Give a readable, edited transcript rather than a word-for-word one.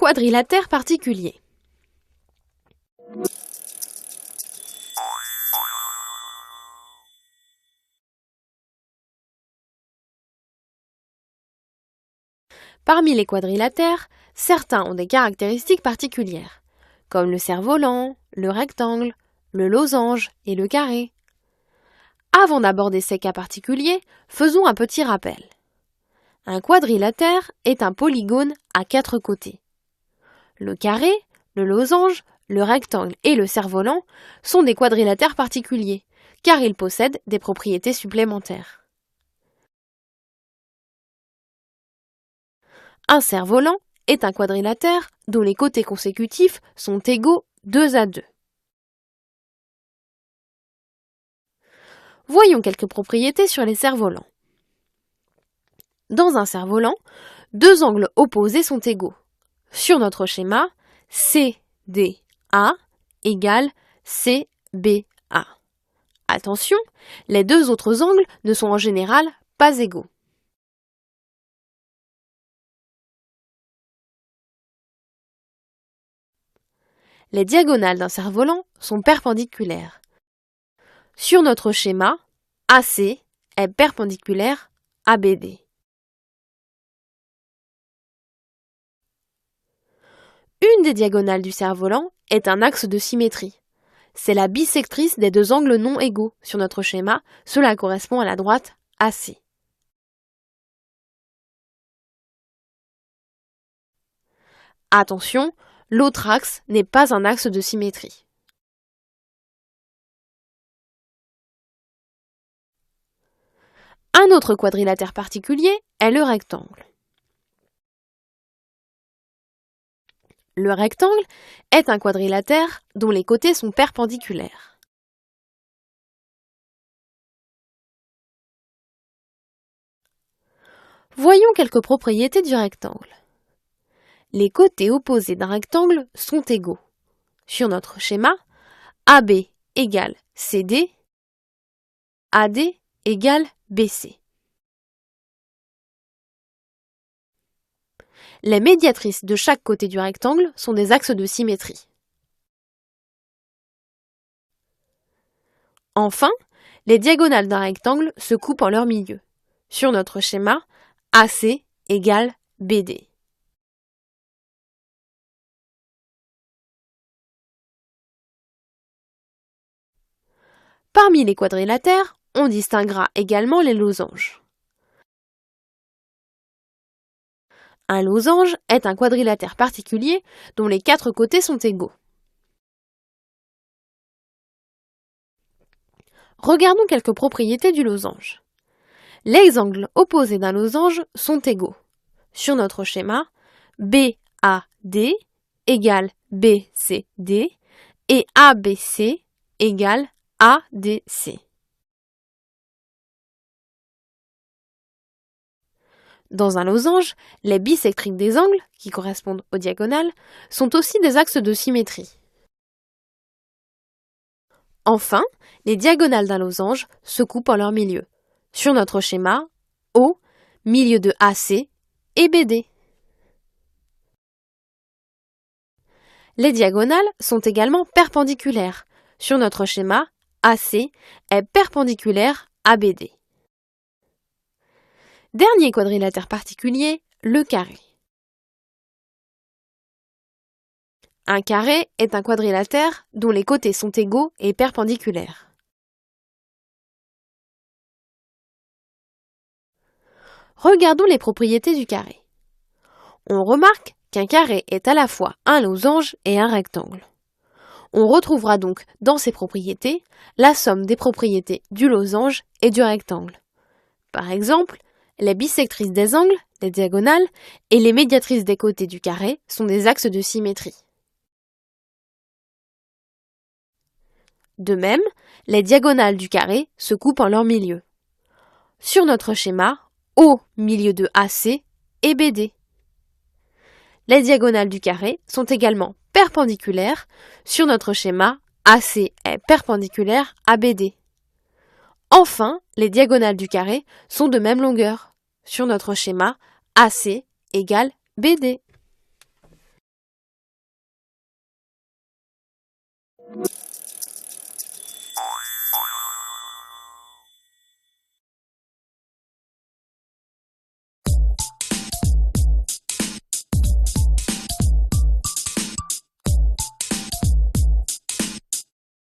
quadrilatère particulier. Parmi les quadrilatères, certains ont des caractéristiques particulières, comme le cerf-volant, le rectangle, le losange et le carré. Avant d'aborder ces cas particuliers, faisons un petit rappel. Un quadrilatère est un polygone à 4 côtés. Le carré, le losange, le rectangle et le cerf-volant sont des quadrilatères particuliers, car ils possèdent des propriétés supplémentaires. Un cerf-volant est un quadrilatère dont les côtés consécutifs sont égaux 2 à 2. Voyons quelques propriétés sur les cerfs-volants. Dans un cerf-volant, 2 angles opposés sont égaux. Sur notre schéma, CDA égale CBA. Attention, les 2 autres angles ne sont en général pas égaux. Les diagonales d'un cerf-volant sont perpendiculaires. Sur notre schéma, AC est perpendiculaire à BD. Une des diagonales du cerf-volant est un axe de symétrie. C'est la bisectrice des 2 angles non égaux. Sur notre schéma, cela correspond à la droite AC. Attention, l'autre axe n'est pas un axe de symétrie. Un autre quadrilatère particulier est le rectangle. Le rectangle est un quadrilatère dont les côtés sont perpendiculaires. Voyons quelques propriétés du rectangle. Les côtés opposés d'un rectangle sont égaux. Sur notre schéma, AB égale CD, AD égale BC. Les médiatrices de chaque côté du rectangle sont des axes de symétrie. Enfin, les diagonales d'un rectangle se coupent en leur milieu. Sur notre schéma, AC égale BD. Parmi les quadrilatères, on distinguera également les losanges. Un losange est un quadrilatère particulier dont les 4 côtés sont égaux. Regardons quelques propriétés du losange. Les angles opposés d'un losange sont égaux. Sur notre schéma, BAD égale BCD et ABC égale ADC. Dans un losange, les bisectriques des angles, qui correspondent aux diagonales, sont aussi des axes de symétrie. Enfin, les diagonales d'un losange se coupent en leur milieu. Sur notre schéma, O, milieu de AC et BD. Les diagonales sont également perpendiculaires. Sur notre schéma, AC est perpendiculaire à BD. Dernier quadrilatère particulier, le carré. Un carré est un quadrilatère dont les côtés sont égaux et perpendiculaires. Regardons les propriétés du carré. On remarque qu'un carré est à la fois un losange et un rectangle. On retrouvera donc dans ces propriétés la somme des propriétés du losange et du rectangle. Par exemple, les bisectrices des angles, les diagonales, et les médiatrices des côtés du carré sont des axes de symétrie. De même, les diagonales du carré se coupent en leur milieu. Sur notre schéma, O milieu de AC et BD. Les diagonales du carré sont également perpendiculaires. Sur notre schéma, AC est perpendiculaire à BD. Enfin, les diagonales du carré sont de même longueur. Sur notre schéma, AC égale BD.